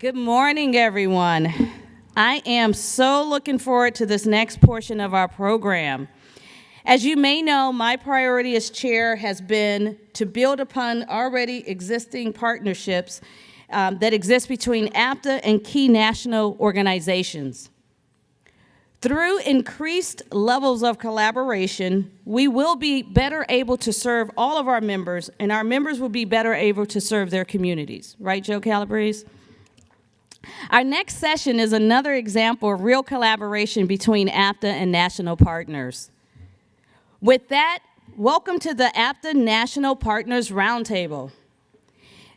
Good morning, everyone. I am so looking forward to this next portion of our program. As you may know, my priority as chair has been to build upon already existing partnerships that exist between APTA and key national organizations. Through increased levels of collaboration, we will be better able to serve all of our members, and our members will be better able to serve their communities. Right, Joe Calabrese? Our next session is another example of real collaboration between APTA and national partners. With that, welcome to the APTA National Partners Roundtable.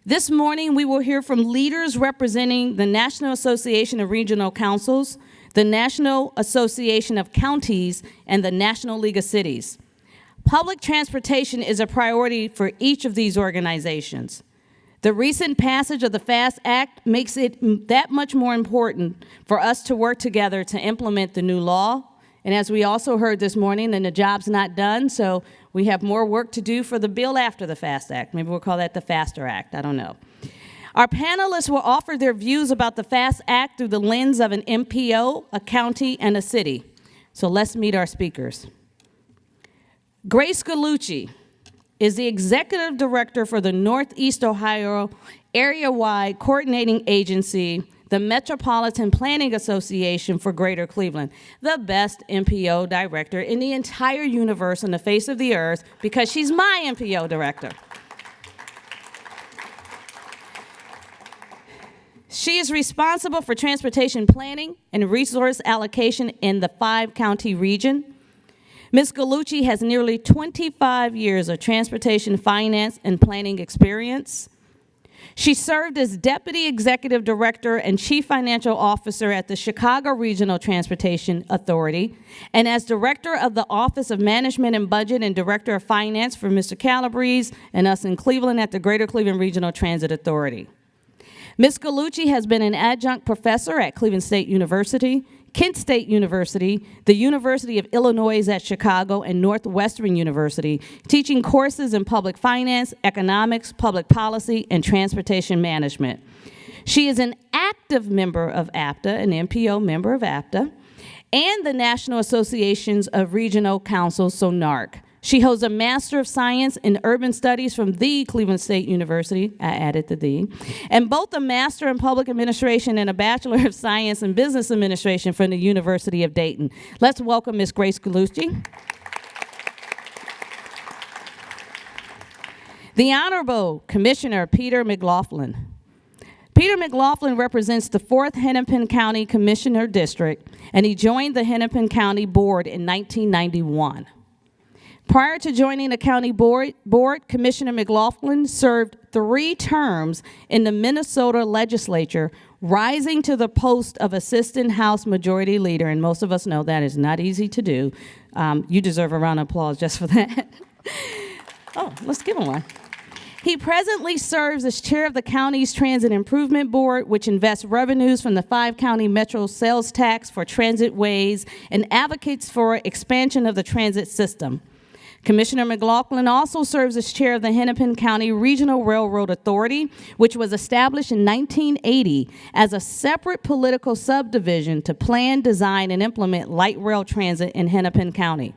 This morning, we will hear from leaders representing the National Association of Regional Councils, the National Association of Counties, and the National League of Cities. Public transportation is a priority for each of these organizations. The recent passage of the FAST Act makes it that much more important for us to work together to implement the new law. And as we also heard this morning, then the job's not done, so we have more work to do for the bill after the FAST Act. Maybe we'll call that the FASTER Act, I don't know. Our panelists will offer their views about the FAST Act through the lens of an MPO, a county, and a city. So let's meet our speakers. Gallucci is the Executive Director for the Northeast Ohio Area-Wide Coordinating Agency, the Metropolitan Planning Association for Greater Cleveland, the best MPO director in the entire universe on the face of the earth, because she's my MPO director. She is responsible for transportation planning and resource allocation in the 5-county region. Ms. Gallucci has nearly 25 years of transportation finance and planning experience. She served as Deputy Executive Director and Chief Financial Officer at the Chicago Regional Transportation Authority, and as Director of the Office of Management and Budget and Director of Finance for Mr. Calabrese and us in Cleveland at the Greater Cleveland Regional Transit Authority. Ms. Gallucci has been an adjunct professor at Cleveland State University, Kent State University, the University of Illinois at Chicago, and Northwestern University, teaching courses in public finance, economics, public policy, and transportation management. She is an active member of APTA, an MPO member of APTA, and the National Associations of Regional Councils, so NARC. She holds a Master of Science in Urban Studies from the Cleveland State University, I added the "the," and both a Master in Public Administration and a Bachelor of Science in Business Administration from the University of Dayton. Let's welcome Ms. Grace Gallucci. The Honorable Commissioner Peter McLaughlin. Peter McLaughlin represents the 4th Hennepin County Commissioner District, and he joined the Hennepin County Board in 1991. Prior to joining the county board, Commissioner McLaughlin served 3 terms in the Minnesota legislature, rising to the post of Assistant House Majority Leader, and most of us know that is not easy to do. You deserve a round of applause just for that. Oh, let's give him one. He presently serves as chair of the county's Transit Improvement Board, which invests revenues from the 5-county metro sales tax for transit ways and advocates for expansion of the transit system. Commissioner McLaughlin also serves as chair of the Hennepin County Regional Railroad Authority, which was established in 1980 as a separate political subdivision to plan, design, and implement light rail transit in Hennepin County.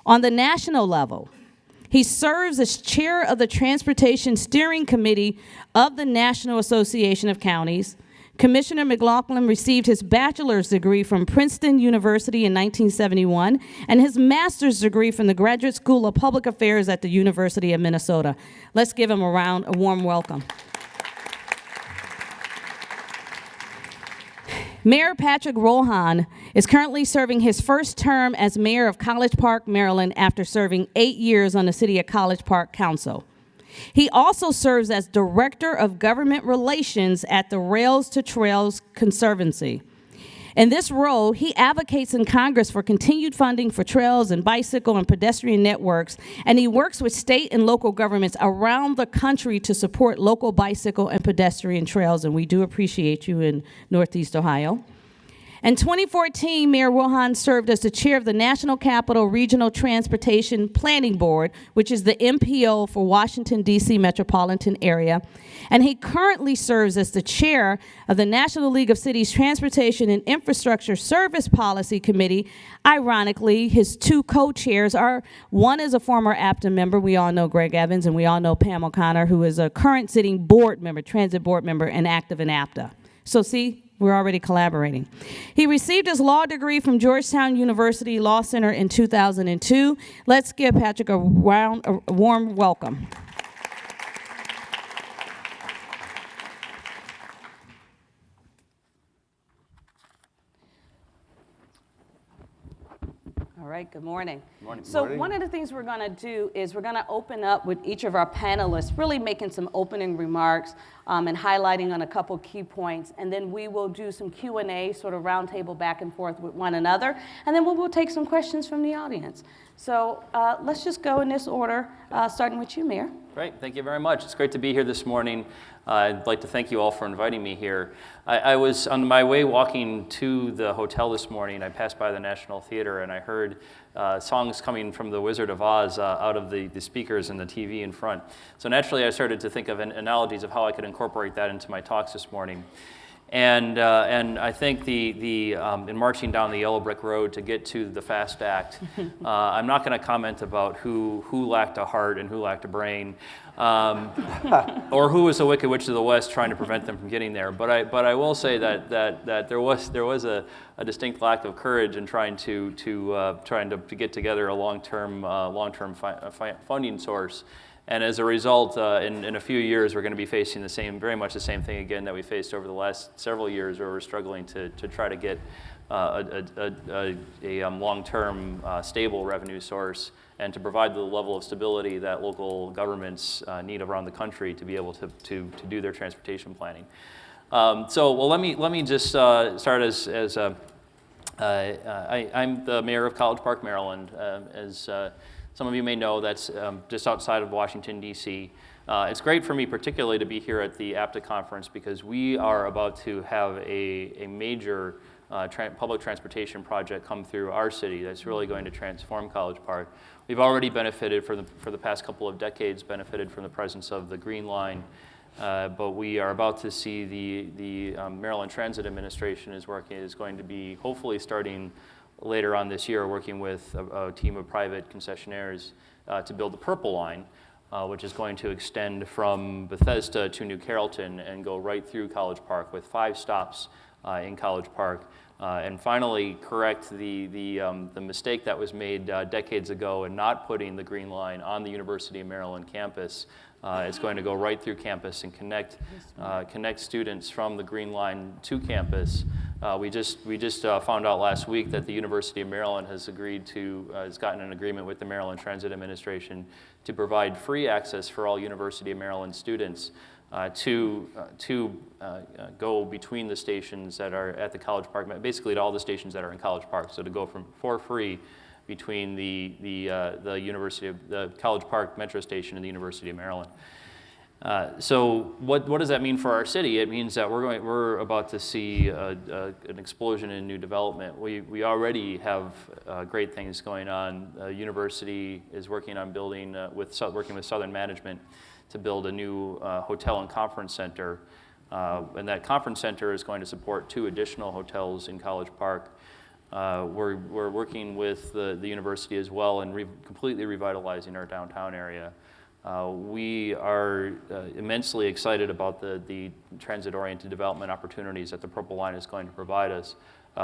On the national level, he serves as chair of the Transportation Steering Committee of the National Association of Counties. Commissioner McLaughlin received his bachelor's degree from Princeton University in 1971 and his master's degree from the Graduate School of Public Affairs at the University of Minnesota. Let's give him a warm welcome. Mayor Patrick Wojahn is currently serving his first term as mayor of College Park, Maryland, after serving 8 years on the City of College Park Council. He also serves as Director of Government Relations at the Rails to Trails Conservancy. In this role, he advocates in Congress for continued funding for trails and bicycle and pedestrian networks, and he works with state and local governments around the country to support local bicycle and pedestrian trails, and we do appreciate you in Northeast Ohio. In 2014, Mayor Wojahn served as the chair of the National Capital Regional Transportation Planning Board, which is the MPO for Washington, D.C. metropolitan area. And he currently serves as the chair of the National League of Cities Transportation and Infrastructure Service Policy Committee. Ironically, his two co-chairs are, one is a former APTA member, we all know Greg Evans, and we all know Pam O'Connor, who is a current sitting board member, transit board member, and active in APTA. So see, we're already collaborating. He received his law degree from Georgetown University Law Center in 2002. Let's give Patrick a warm welcome. All right, good morning. Good morning. So one of the things we're going to do is we're going to open up with each of our panelists, really making some opening remarks and highlighting on a couple key points. And then we will do some Q&A, sort of roundtable back and forth with one another. And then we'll take some questions from the audience. So let's just go in this order, starting with you, Mayor. Great, thank you very much. It's great to be here this morning. I'd like to thank you all for inviting me here. I was on my way walking to the hotel this morning. I passed by the National Theater and I heard songs coming from The Wizard of Oz out of the speakers and the TV in front. So naturally I started to think of analogies of how I could incorporate that into my talks this morning. And I think in marching down the yellow brick road to get to the FAST Act, I'm not going to comment about who lacked a heart and who lacked a brain, or who was the Wicked Witch of the West trying to prevent them from getting there. But I will say that there was a distinct lack of courage in trying to get together a long-term funding source. And as a result, in a few years, we're going to be facing very much the same thing again that we faced over the last several years, where we're struggling to try to get a long-term stable revenue source and to provide the level of stability that local governments need around the country to be able to do their transportation planning. Let me just start as I'm the mayor of College Park, Maryland. As some of you may know, that's just outside of Washington, D.C. It's great for me particularly to be here at the APTA conference because we are about to have a major public transportation project come through our city that's really going to transform College Park. We've already benefited for the past couple of decades, benefited from the presence of the Green Line, but we are about to see the Maryland Transit Administration is going to be hopefully starting later on this year, working with a team of private concessionaires to build the Purple Line, which is going to extend from Bethesda to New Carrollton and go right through College Park with 5 stops in College Park, and finally correct the mistake that was made decades ago in not putting the Green Line on the University of Maryland campus. It's going to go right through campus and connect students from the Green Line to campus. We just found out last week that the University of Maryland has gotten an agreement with the Maryland Transit Administration to provide free access for all University of Maryland students to go between the stations that are at the College Park, basically to all the stations that are in College Park. So to go for free between the College Park Metro Station and the University of Maryland. So what does that mean for our city? It means that we're about to see an explosion in new development. We already have great things going on. University is working on working with Southern Management to build a new hotel and conference center, and that conference center is going to support 2 additional hotels in College Park. We're working with the university as well and completely revitalizing our downtown area. We are immensely excited about the transit-oriented development opportunities that the Purple Line is going to provide us,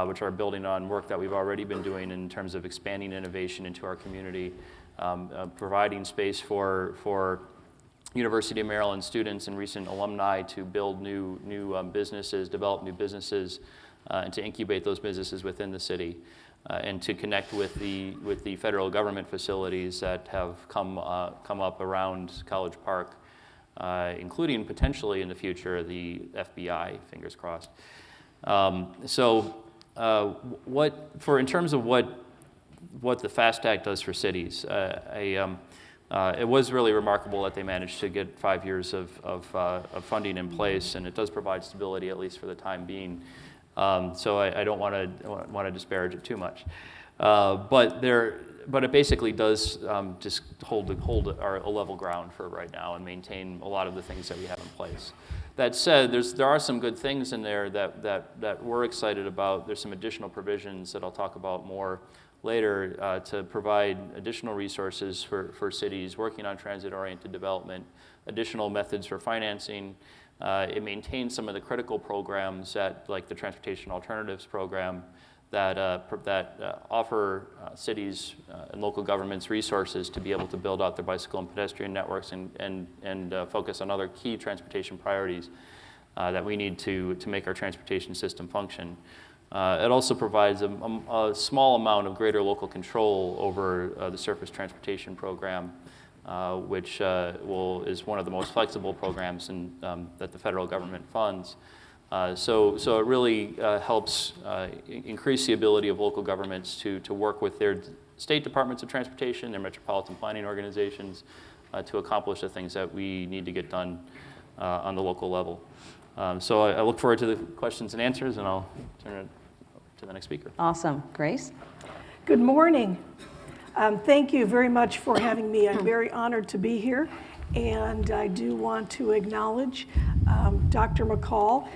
which are building on work that we've already been doing in terms of expanding innovation into our community, providing space for University of Maryland students and recent alumni to build new businesses, develop new businesses, and to incubate those businesses within the city, and to connect with the federal government facilities that have come up around College Park, including potentially in the future the FBI, fingers crossed. In terms of what the FAST Act does for cities, it was really remarkable that they managed to get 5 years of funding in place, and it does provide stability, at least for the time being. So I don't want to disparage it too much. But it basically does just hold a level ground for right now and maintain a lot of the things that we have in place. That said, there are some good things in there that we're excited about. There's some additional provisions that I'll talk about more later to provide additional resources for cities working on transit-oriented development, additional methods for financing. It maintains some of the critical programs like the Transportation Alternatives Program that offer cities and local governments resources to be able to build out their bicycle and pedestrian networks and focus on other key transportation priorities that we need to make our transportation system function. It also provides a small amount of greater local control over the Surface Transportation Program, which is one of the most flexible programs that the federal government funds. So it really helps increase the ability of local governments to work with their state departments of transportation, their metropolitan planning organizations, to accomplish the things that we need to get done on the local level. So I look forward to the questions and answers, and I'll turn it to the next speaker. Awesome. Grace? Good morning. Thank you very much for having me. I'm very honored to be here, and I do want to acknowledge Dr. McCall,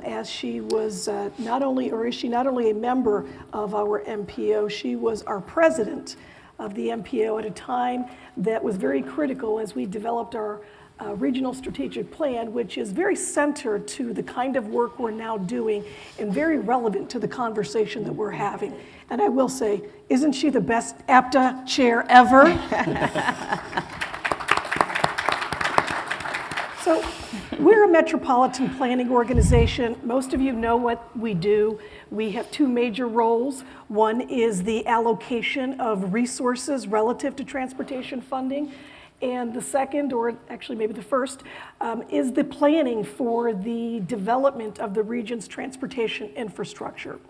as she was not only a member of our MPO, she was our president of the MPO at a time that was very critical as we developed our regional strategic plan, which is very centered to the kind of work we're now doing and very relevant to the conversation that we're having. And I will say, isn't she the best APTA chair ever? So we're a metropolitan planning organization. Most of you know what we do. We have two major roles. One is the allocation of resources relative to transportation funding. And the second, or actually maybe the first, is the planning for the development of the region's transportation infrastructure.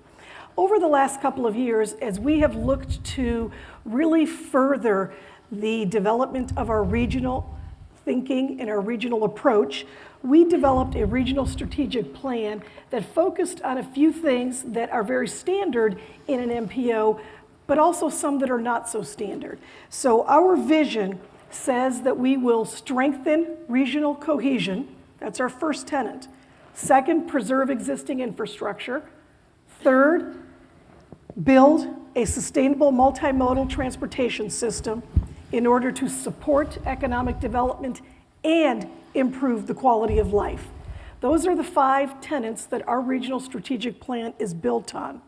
Over the last couple of years, as we have looked to really further the development of our regional thinking and our regional approach, we developed a regional strategic plan that focused on a few things that are very standard in an MPO, but also some that are not so standard. So our vision says that we will strengthen regional cohesion. That's our first tenet. Second, preserve existing infrastructure. Third, build a sustainable multimodal transportation system in order to support economic development and improve the quality of life. Those are the 5 tenets that our regional strategic plan is built on.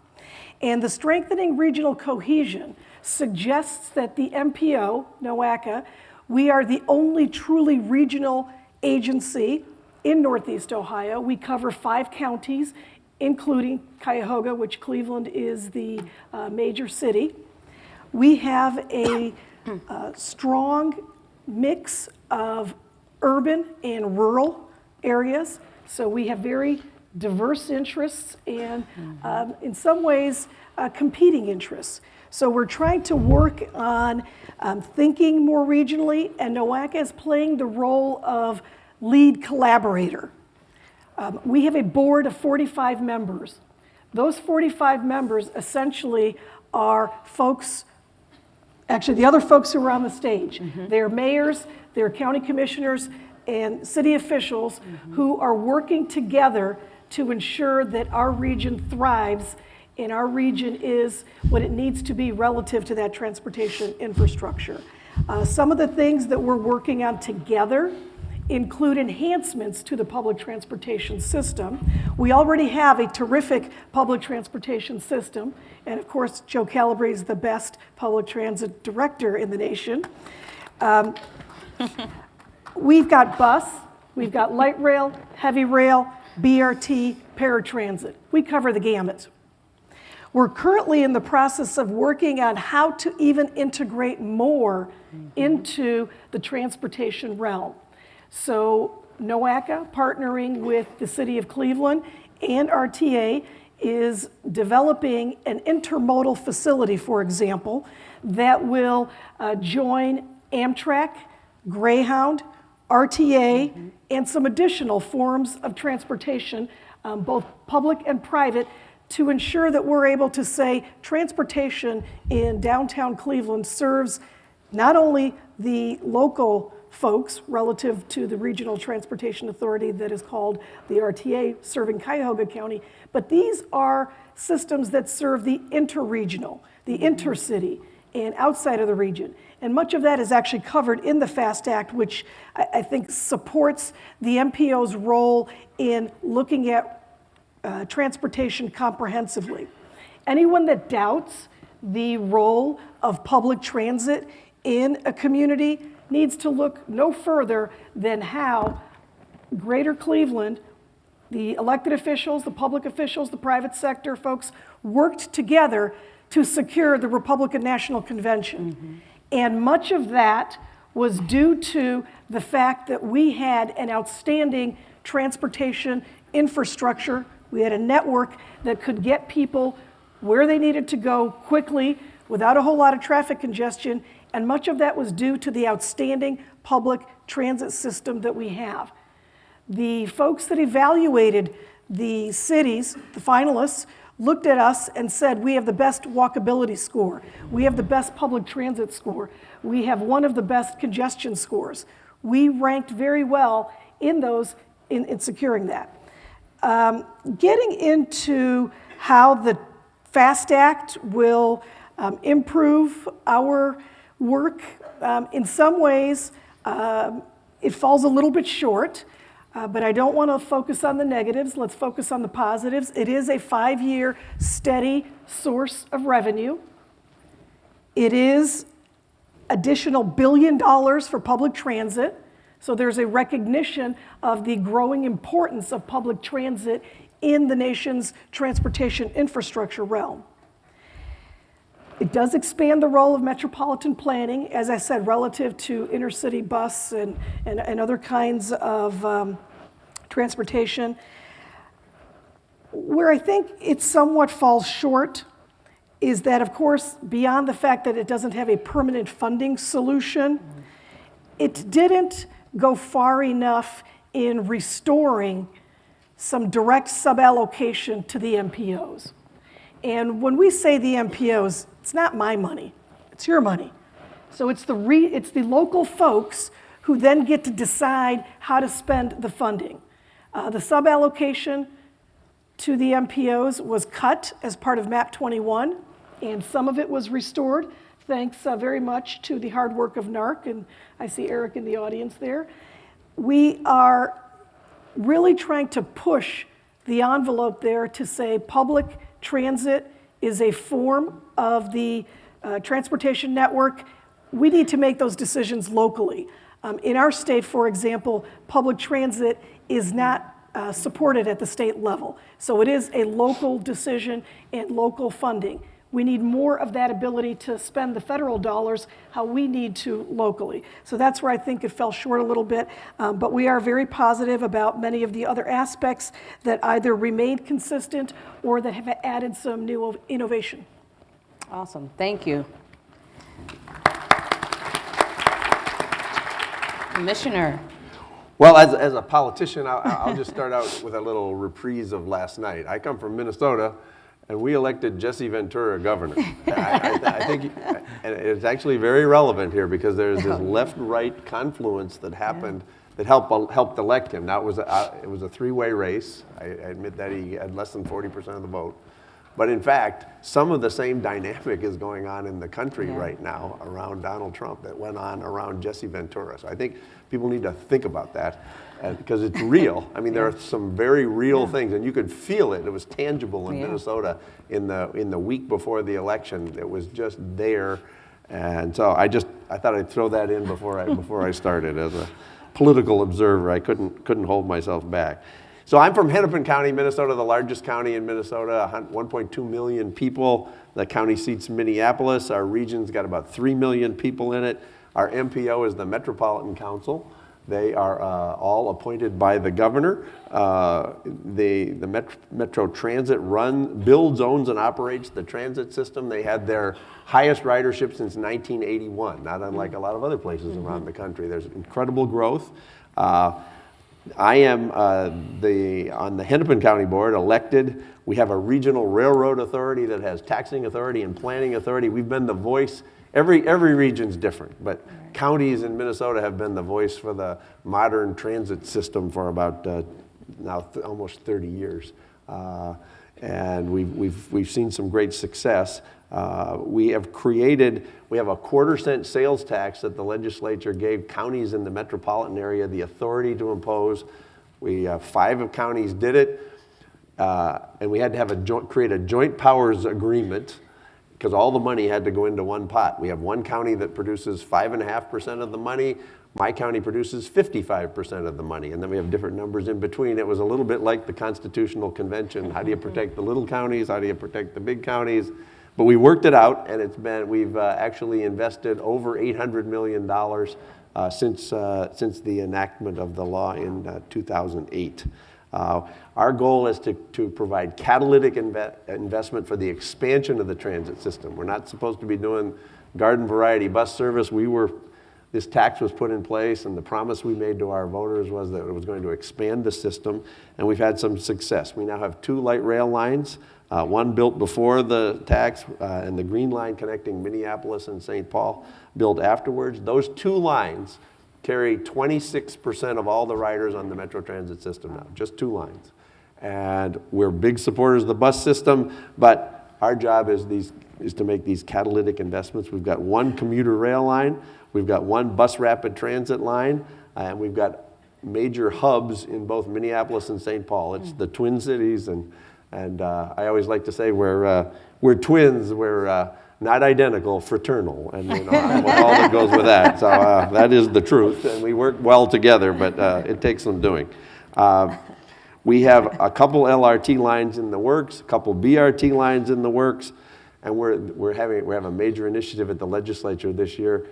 And the strengthening regional cohesion suggests that the MPO, NOACA, we are the only truly regional agency in Northeast Ohio. We cover 5 counties, including Cuyahoga, which Cleveland is the major city. We have a strong mix of urban and rural areas. So we have very diverse interests and in some ways competing interests. So we're trying to work on thinking more regionally, and NOACA is playing the role of lead collaborator. We have a board of 45 members. Those 45 members essentially are folks, actually the other folks who are on the stage. They're mayors, they're county commissioners, and city officials who are working together to ensure that our region thrives and our region is what it needs to be relative to that transportation infrastructure. Some of the things that we're working on together include enhancements to the public transportation system. We already have a terrific public transportation system, and of course, Joe Calabrese is the best public transit director in the nation. We've got bus, we've got light rail, heavy rail, BRT, paratransit. We cover the gamut. We're currently in the process of working on how to even integrate more into the transportation realm. So NOACA, partnering with the City of Cleveland and RTA, is developing an intermodal facility, for example, that will join Amtrak, Greyhound, RTA, and some additional forms of transportation both public and private, to ensure that we're able to say transportation in downtown Cleveland serves not only the local folks relative to the Regional Transportation Authority that is called the RTA serving Cuyahoga County, but these are systems that serve the interregional, the intercity, and outside of the region. And much of that is actually covered in the FAST Act, which I think supports the MPO's role in looking at transportation comprehensively. Anyone that doubts the role of public transit in a community needs to look no further than how Greater Cleveland, the elected officials, the public officials, the private sector folks worked together to secure the Republican National Convention. Mm-hmm. And much of that was due to the fact that we had an outstanding transportation infrastructure. We had a network that could get people where they needed to go quickly without a whole lot of traffic congestion, and much of that was due to the outstanding public transit system that we have. The folks that evaluated the cities, the finalists, looked at us and said, we have the best walkability score, we have the best public transit score, we have one of the best congestion scores. We ranked very well in those, in securing that. Getting into how the FAST Act will improve our work, in some ways it falls a little bit short, but I don't want to focus on the negatives. Let's focus on the positives. It is a 5-year steady source of revenue. It is additional $1 billion for public transit. So there's a recognition of the growing importance of public transit in the nation's transportation infrastructure realm. It does expand the role of metropolitan planning, as I said, relative to intercity bus and other kinds of transportation. Where I think it somewhat falls short is that, of course, beyond the fact that it doesn't have a permanent funding solution, it didn't go far enough in restoring some direct suballocation to the MPOs. And when we say the MPOs, it's not my money, it's your money. So it's the local folks who then get to decide how to spend the funding. The suballocation to the MPOs was cut as part of MAP 21, and some of it was restored, thanks very much to the hard work of NARC, and I see Eric in the audience there. We are really trying to push the envelope there to say public transit is a form of the transportation network. We need to make those decisions locally. In our state, for example, public transit is not supported at the state level. So it is a local decision and local funding. We need more of that ability to spend the federal dollars how we need to locally. So that's where I think it fell short a little bit, but we are very positive about many of the other aspects that either remained consistent or that have added some new innovation. Awesome, thank you. Commissioner. Well, as a politician, I'll just start out with a little reprise of last night. I come from Minnesota, and we elected Jesse Ventura governor. I think and it's actually very relevant here because there's this left-right confluence that happened that helped elect him. Now, it was a three-way race. I admit that he had less than 40% of the vote. But in fact, some of the same dynamic is going on in the country right now around Donald Trump that went on around Jesse Ventura. So I think people need to think about that because it's real. I mean, there are some very real things, and you could feel it. It was tangible in Minnesota in the week before the election. It was just there, and so I thought I'd throw that in before I started. As a political observer, I couldn't hold myself back. So I'm from Hennepin County, Minnesota, the largest county in Minnesota, 1.2 million people. The county seats Minneapolis. Our region's got about 3 million people in it. Our MPO is the Metropolitan Council. They are all appointed by the governor. The Metro Transit builds, owns, and operates the transit system. They had their highest ridership since 1981, not unlike a lot of other places around the country. There's incredible growth. I am on the Hennepin County Board, elected. We have a regional railroad authority that has taxing authority and planning authority. We've been the voice. Every region's different, but counties in Minnesota have been the voice for the modern transit system for about now almost 30 years. And we've seen some great success. We have a 1/4-cent sales tax that the legislature gave counties in the metropolitan area the authority to impose. 5 counties did it, and we had to have create a joint powers agreement because all the money had to go into one pot. We have one county that produces 5.5% of the money. My county produces 55% of the money, and then we have different numbers in between. It was a little bit like the Constitutional Convention. How do you protect the little counties? How do you protect the big counties? But we worked it out, and we've actually invested over $800 million since the enactment of the law in 2008. Our goal is to provide catalytic investment for the expansion of the transit system. We're not supposed to be doing garden variety bus service. This tax was put in place, and the promise we made to our voters was that it was going to expand the system, and we've had some success. We now have 2 light rail lines, one built before the tax, and the Green Line connecting Minneapolis and St. Paul built afterwards. Those 2 lines carry 26% of all the riders on the Metro Transit system now, just 2 lines. And we're big supporters of the bus system, but our job is to make these catalytic investments. We've got 1 commuter rail line, we've got 1 bus rapid transit line, and we've got major hubs in both Minneapolis and St. Paul. It's the Twin Cities, and I always like to say we're twins, we're not identical, fraternal, and all that goes with that. So that is the truth, and we work well together, but it takes some doing. We have a couple LRT lines in the works, a couple BRT lines in the works, and we have a major initiative at the legislature this year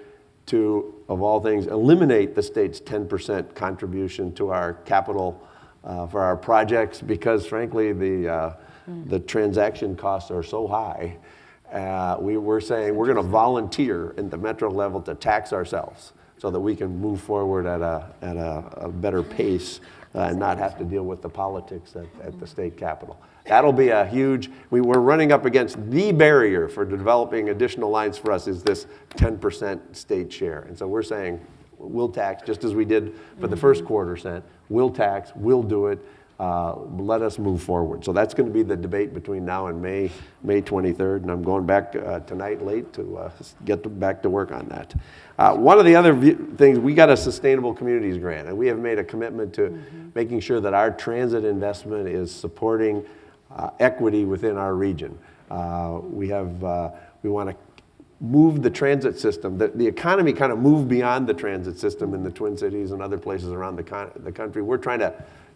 to, of all things, eliminate the state's 10% contribution to our capital for our projects, because frankly the transaction costs are so high. We're saying we're going to volunteer at the metro level to tax ourselves so that we can move forward at a better pace and not have to deal with the politics at the state capitol. That'll be a huge, we're running up against the barrier for developing additional lines for us is this 10% state share. And so we're saying we'll tax just as we did for the first 1/4 cent. We'll tax, we'll do it. Let us move forward. So that's going to be the debate between now and May 23rd, and I'm going back tonight late to get back to work on that. One of the other things, we got a Sustainable Communities grant, and we have made a commitment to making sure that our transit investment is supporting equity within our region. We want to move the transit system. The economy kind of moved beyond the transit system in the Twin Cities and other places around the country. We're trying to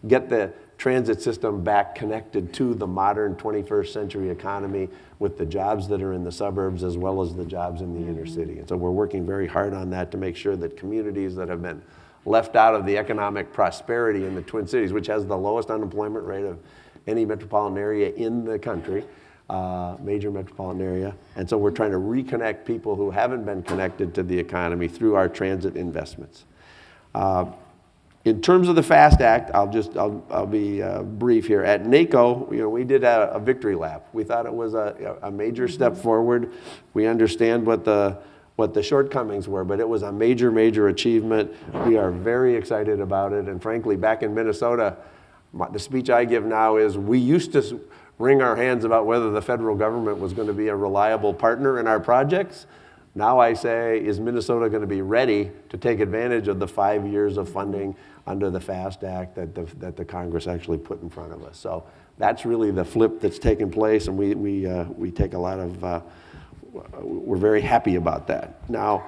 get the transit system back connected to the modern 21st century economy with the jobs that are in the suburbs as well as the jobs in the inner city. And so we're working very hard on that to make sure that communities that have been left out of the economic prosperity in the Twin Cities, which has the lowest unemployment rate of any metropolitan area in the country, major metropolitan area. And so we're trying to reconnect people who haven't been connected to the economy through our transit investments. In terms of the FAST Act, I'll be brief here. At NACO, we did a victory lap. We thought it was a major step forward. We understand what the shortcomings were, but it was a major achievement. We are very excited about it. And frankly, back in Minnesota, the speech I give now is we used to wring our hands about whether the federal government was going to be a reliable partner in our projects. Now I say, is Minnesota going to be ready to take advantage of the 5 years of funding under the FAST Act that the Congress actually put in front of us? So that's really the flip that's taken place, and we take a lot of, we're very happy about that. Now,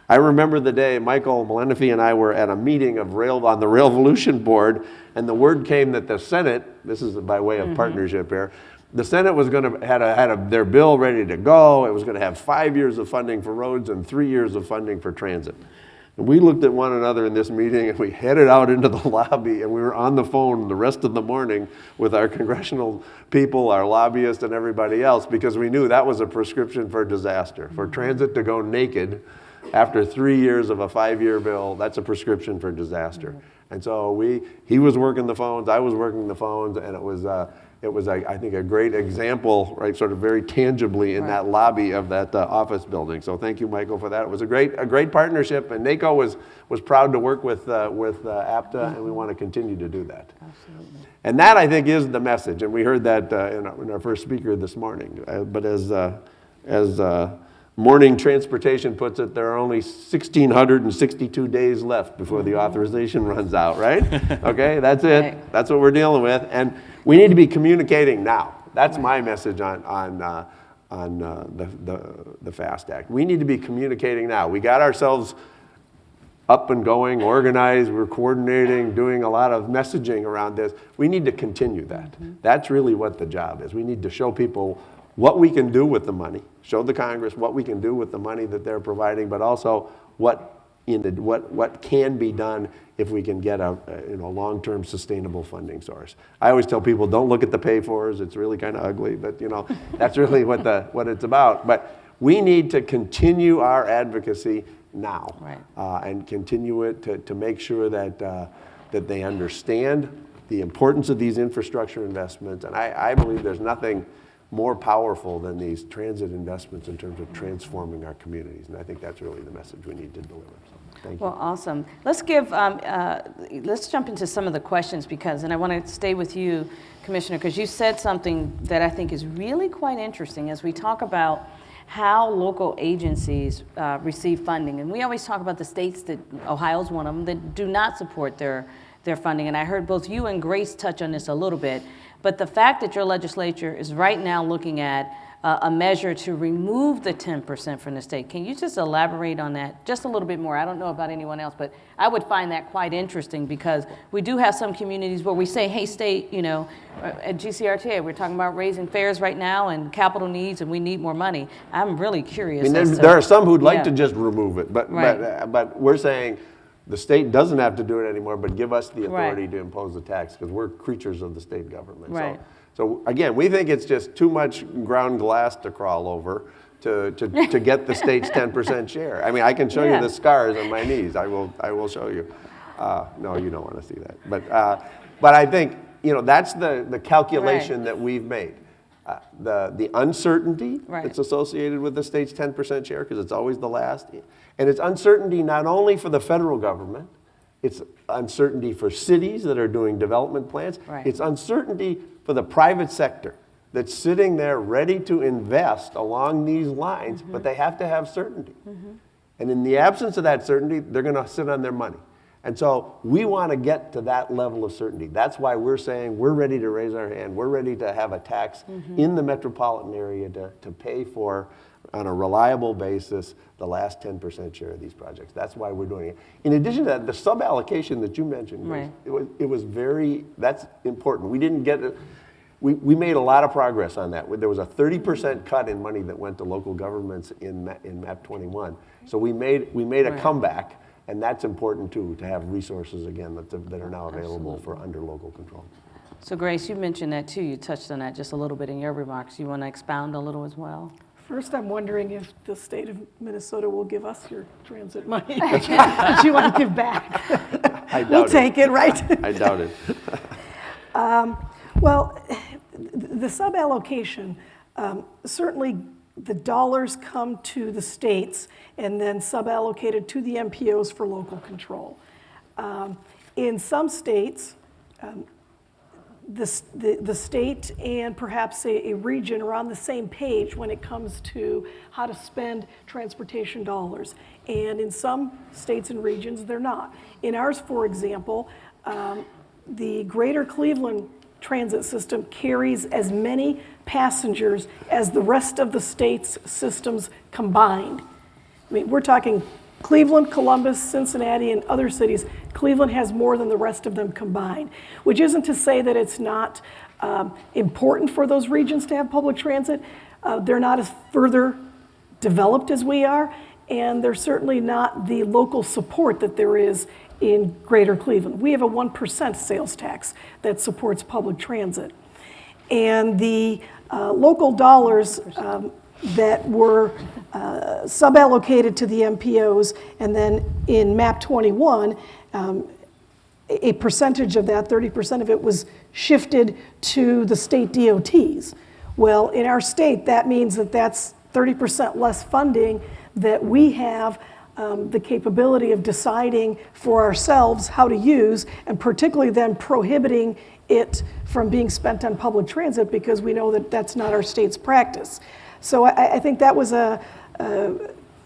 I remember the day Michael Malenefi and I were at a meeting on the Railvolution board, and the word came that the Senate, this is by way of partnership here, the Senate was going to had their bill ready to go. It was going to have 5 years of funding for roads and 3 years of funding for transit. And we looked at one another in this meeting, and we headed out into the lobby, and we were on the phone the rest of the morning with our congressional people, our lobbyists, and everybody else, because we knew that was a prescription for disaster. For transit to go naked after 3 years of a 5-year bill, that's a prescription for disaster. And so he was working the phones, I was working the phones, and it was I think a great example, right, sort of very tangibly in that lobby of that office building. So thank you, Michael, for that. It was a great partnership, and NACO was proud to work with APTA, and we want to continue to do that. Absolutely. And that, I think, is the message, and we heard that in our first speaker this morning. But as Morning Transportation puts it, there are only 1,662 days left before the authorization runs out, right? Okay, that's it. Right. That's what we're dealing with, and we need to be communicating now. That's my message on the FAST Act. We need to be communicating now. We got ourselves up and going, organized, we're coordinating, doing a lot of messaging around this. We need to continue that. That's really what the job is. We need to show people what we can do with the money, show the Congress what we can do with the money that they're providing, but also what can be done if we can get a long-term sustainable funding source. I always tell people, don't look at the pay-fors. It's really kind of ugly, but that's really what it's about. But we need to continue our advocacy now, and continue it to make sure that they understand the importance of these infrastructure investments. And I believe there's nothing more powerful than these transit investments in terms of transforming our communities. And I think that's really the message we need to deliver. So, thank you. Well, awesome. Let's jump into some of the questions and I want to stay with you, Commissioner, because you said something that I think is really quite interesting as we talk about how local agencies receive funding. And we always talk about the states that, Ohio's one of them, that do not support their funding. And I heard both you and Grace touch on this a little bit. But the fact that your legislature is right now looking at a measure to remove the 10% from the state, can you just elaborate on that just a little bit more? I don't know about anyone else, but I would find that quite interesting because we do have some communities where we say, hey, state, at GCRTA, we're talking about raising fares right now and capital needs and we need more money. I'm really curious. There are some who'd like to just remove it, but we're saying the state doesn't have to do it anymore, but give us the authority to impose the tax because we're creatures of the state government. Right. So again, we think it's just too much ground glass to crawl over to get the state's 10% share. I mean, I can show you the scars on my knees. I will show you. No, you don't want to see that. But I think that's the calculation that we've made. The uncertainty that's associated with the state's 10% share, because it's always the last. And it's uncertainty not only for the federal government, it's uncertainty for cities that are doing development plans. It's uncertainty for the private sector that's sitting there ready to invest along these lines, but they have to have certainty. And in the absence of that certainty, they're going to sit on their money. And so we want to get to that level of certainty. That's why we're saying we're ready to raise our hand. We're ready to have a tax in the metropolitan area to pay for, on a reliable basis, the last 10% share of these projects. That's why we're doing it. In addition to that, the sub-allocation that you mentioned, that's important. We didn't get it. We made a lot of progress on that. There was a 30% cut in money that went to local governments in MAP 21. So we made a comeback, and that's important too, to have resources again that are now available for under local control. So Grace, you mentioned that too. You touched on that just a little bit in your remarks. You want to expound a little as well? First, I'm wondering if the state of Minnesota will give us your transit money that you want to give back. We'll take it, right? I doubt it. Well, the sub-allocation, certainly the dollars come to the states and then sub-allocated to the MPOs for local control. In some states, the state and perhaps a region are on the same page when it comes to how to spend transportation dollars. And in some states and regions, they're not. In ours, for example, the greater Cleveland transit system carries as many passengers as the rest of the state's systems combined. I mean, we're talking Cleveland, Columbus, Cincinnati, and other cities. Cleveland has more than the rest of them combined, which isn't to say that it's not important for those regions to have public transit. They're not as further developed as we are, and there's certainly not the local support that there is in greater Cleveland. We have a 1% sales tax that supports public transit. And the local dollars that were sub-allocated to the MPOs, and then in MAP 21, a percentage of that, 30% of it, was shifted to the state DOTs. Well, in our state, that means that that's 30% less funding that we have the capability of deciding for ourselves how to use, and particularly then prohibiting it from being spent on public transit because we know that that's not our state's practice. So I think that was an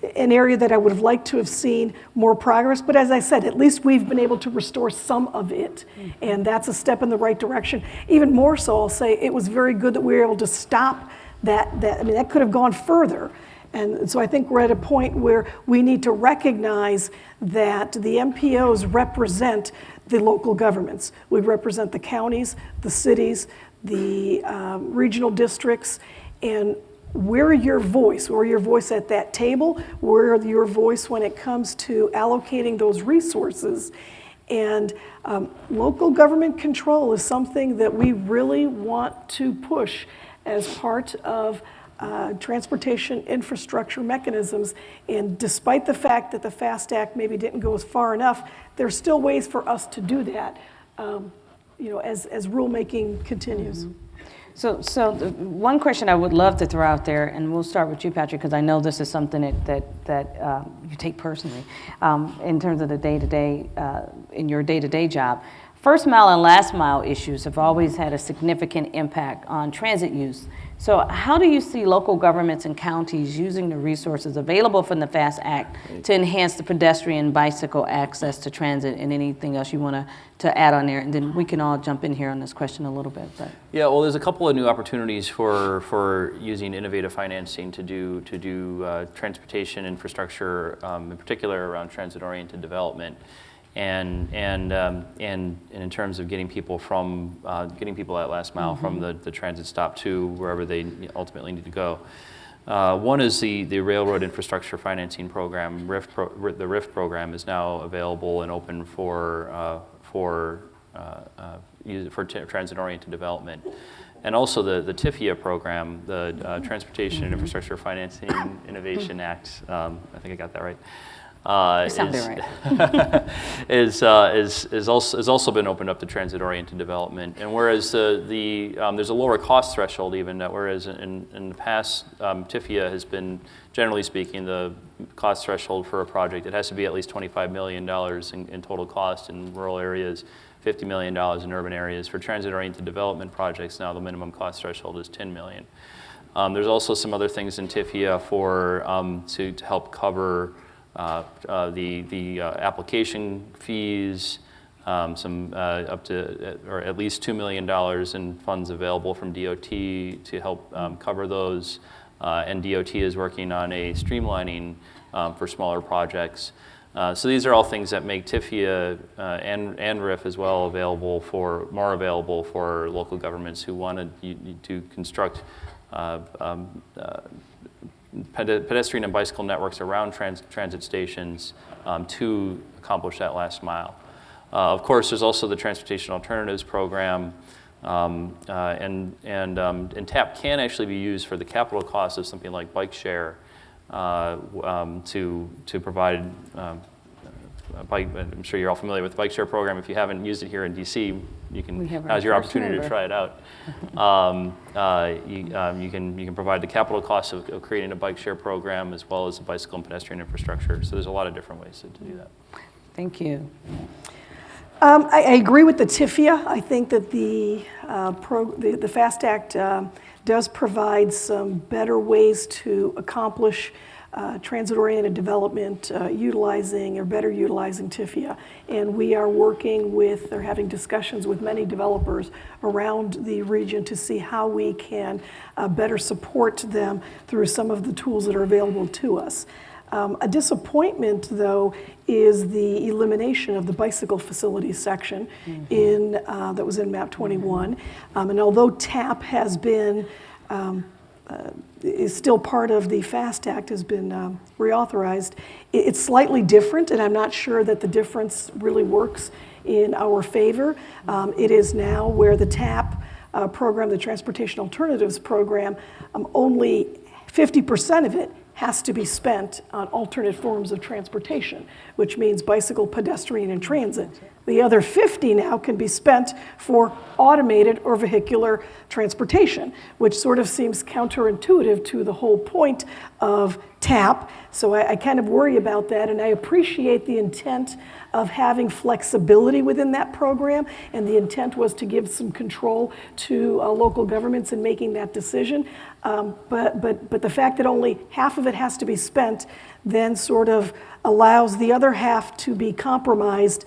area that I would have liked to have seen more progress. But as I said, at least we've been able to restore some of it. And that's a step in the right direction. Even more so, I'll say it was very good that we were able to stop that. I mean, that could have gone further. And so I think we're at a point where we need to recognize that the MPOs represent the local governments. We represent the counties, the cities, the regional districts, and we're your voice. We're your voice at that table. We're your voice when it comes to allocating those resources. And local government control is something that we really want to push as part of transportation infrastructure mechanisms. And despite the fact that the FAST Act maybe didn't go as far enough, there's still ways for us to do that, as rulemaking continues. Mm-hmm. So the one question I would love to throw out there, and we'll start with you, Patrick, because I know this is something that you take personally in terms of the day-to-day, in your day-to-day job. First mile and last mile issues have always had a significant impact on transit use. So how do you see local governments and counties using the resources available from the FAST Act to enhance the pedestrian bicycle access to transit, and anything else you want to add on there? And then we can all jump in here on this question a little bit. But. Yeah, well, there's a couple of new opportunities for using innovative financing to do transportation infrastructure, in particular around transit-oriented development. And in terms of getting people that last mile from the transit stop to wherever they ultimately need to go. One is the Railroad Infrastructure Financing Program. The RIF program is now available and open for transit-oriented development. And also the TIFIA program, the Transportation and Infrastructure Financing Innovation Act. I think I got that right. Is also been opened up to transit-oriented development. And whereas there's a lower cost threshold even, whereas in the past, TIFIA has been, generally speaking, the cost threshold for a project, it has to be at least $25 million in total cost in rural areas, $50 million in urban areas. For transit-oriented development projects, now the minimum cost threshold is $10 million. There's also some other things in TIFIA to help cover the application fees, some up to or at least $2 million in funds available from DOT to help cover those. And DOT is working on a streamlining for smaller projects. So these are all things that make TIFIA and RIF as well more available for local governments who want to construct pedestrian and bicycle networks around transit stations to accomplish that last mile. Of course, there's also the Transportation Alternatives Program, and TAP can actually be used for the capital cost of something like bike share to provide bike. I'm sure you're all familiar with the bike share program. If you haven't used it here in DC, now's your opportunity to try it out. You can provide the capital costs of creating a bike share program as well as the bicycle and pedestrian infrastructure. So there's a lot of different ways to do that. Thank you. I agree with the TIFIA. I think that the FAST Act does provide some better ways to accomplish transit-oriented development better utilizing TIFIA. And we are working with, or having discussions with many developers around the region to see how we can better support them through some of the tools that are available to us. A disappointment, though, is the elimination of the bicycle facilities section that was in MAP 21. And although TAP has been is still part of the FAST Act, has been reauthorized, it's slightly different, and I'm not sure that the difference really works in our favor. It is now where the TAP program, the Transportation Alternatives Program, only 50% of it has to be spent on alternate forms of transportation, which means bicycle, pedestrian, and transit. The other 50 now can be spent for automated or vehicular transportation, which sort of seems counterintuitive to the whole point of TAP. So I kind of worry about that, and I appreciate the intent of having flexibility within that program, and the intent was to give some control to local governments in making that decision. But the fact that only half of it has to be spent then sort of allows the other half to be compromised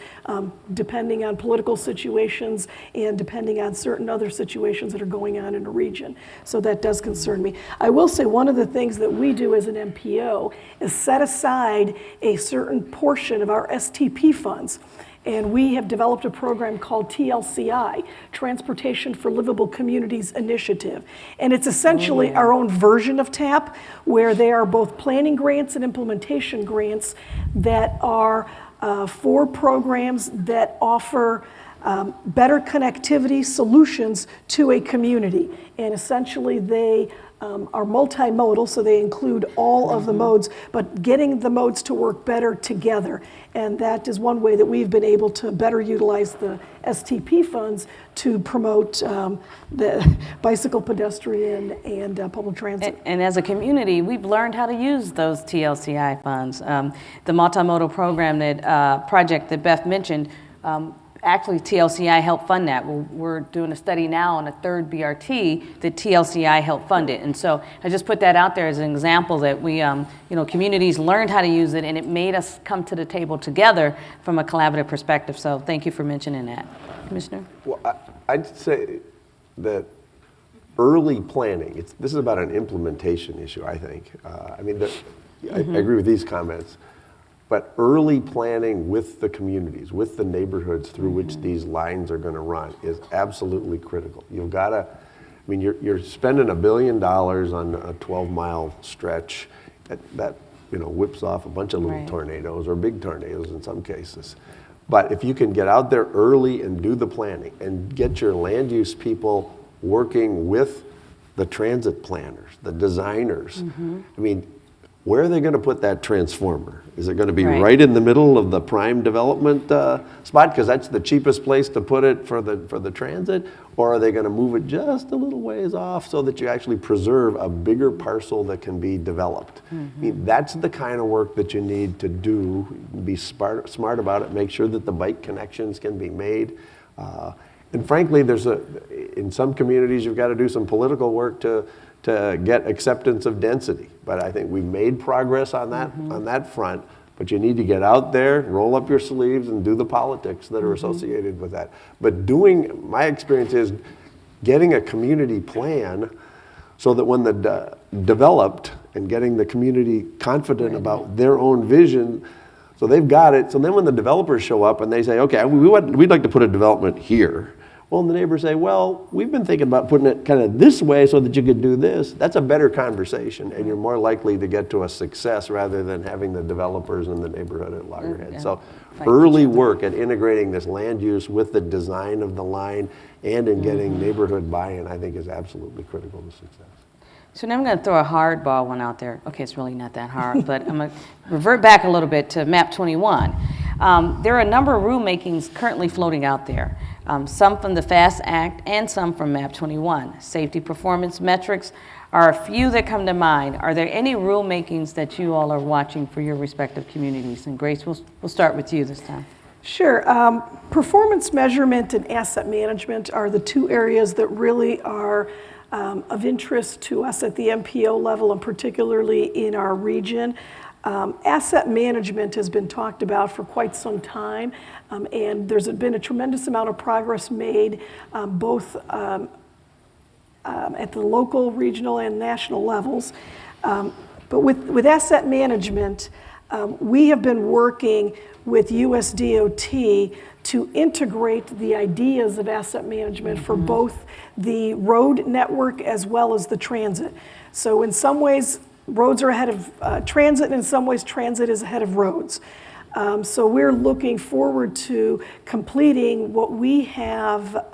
depending on political situations and depending on certain other situations that are going on in a region. So that does concern me. I will say one of the things that we do as an MPO is set aside a certain portion of our STP funds. And we have developed a program called TLCI, Transportation for Livable Communities Initiative. And it's essentially our own version of TAP, where they are both planning grants and implementation grants that are for programs that offer better connectivity solutions to a community. And essentially they are multimodal, so they include all of the modes, but getting the modes to work better together. And that is one way that we've been able to better utilize the STP funds to promote the bicycle, pedestrian, and public transit. And as a community, we've learned how to use those TLCI funds. The multimodal program project that Beth mentioned, actually, TLCI helped fund that. We're doing a study now on a third BRT that TLCI helped fund it. And so I just put that out there as an example that we, communities learned how to use it, and it made us come to the table together from a collaborative perspective. So thank you for mentioning that. Commissioner? Well, I'd say that early planning, this is about an implementation issue, I think. I agree with these comments. But early planning with the communities, with the neighborhoods through which these lines are going to run is absolutely critical. You've got to, you're spending $1 billion on a 12-mile stretch that whips off a bunch of little tornadoes or big tornadoes in some cases. But if you can get out there early and do the planning and get your land use people working with the transit planners, the designers, where are they going to put that transformer? Is it going to be right in the middle of the prime development spot because that's the cheapest place to put it for the transit? Or are they going to move it just a little ways off so that you actually preserve a bigger parcel that can be developed? That's the kind of work that you need to do. Be smart about it. Make sure that the bike connections can be made. And frankly, in some communities, you've got to do some political work to get acceptance of density. But I think we've made progress on that front. But you need to get out there, roll up your sleeves, and do the politics that are associated with that. But my experience is getting a community plan so that when developed and getting the community confident about their own vision, so they've got it. So then when the developers show up and they say, okay, we'd like to put a development here. Well, the neighbors say, well, we've been thinking about putting it kind of this way so that you could do this. That's a better conversation, and you're more likely to get to a success rather than having the developers in the neighborhood at loggerheads. So early work at integrating this land use with the design of the line and in getting neighborhood buy-in, I think, is absolutely critical to success. So now I'm going to throw a hardball one out there. Okay, it's really not that hard, but I'm going to revert back a little bit to MAP 21. There are a number of rulemakings currently floating out there, some from the FAST Act and some from MAP 21. Safety performance metrics are a few that come to mind. Are there any rulemakings that you all are watching for your respective communities? And Grace, we'll start with you this time. Sure. Performance measurement and asset management are the two areas that really are of interest to us at the MPO level, and particularly in our region. Asset management has been talked about for quite some time, and there's been a tremendous amount of progress made both at the local, regional, and national levels. But with asset management, we have been working with USDOT to integrate the ideas of asset management for both the road network as well as the transit. So in some ways, roads are ahead of transit, and in some ways, transit is ahead of roads. So we're looking forward to completing what we have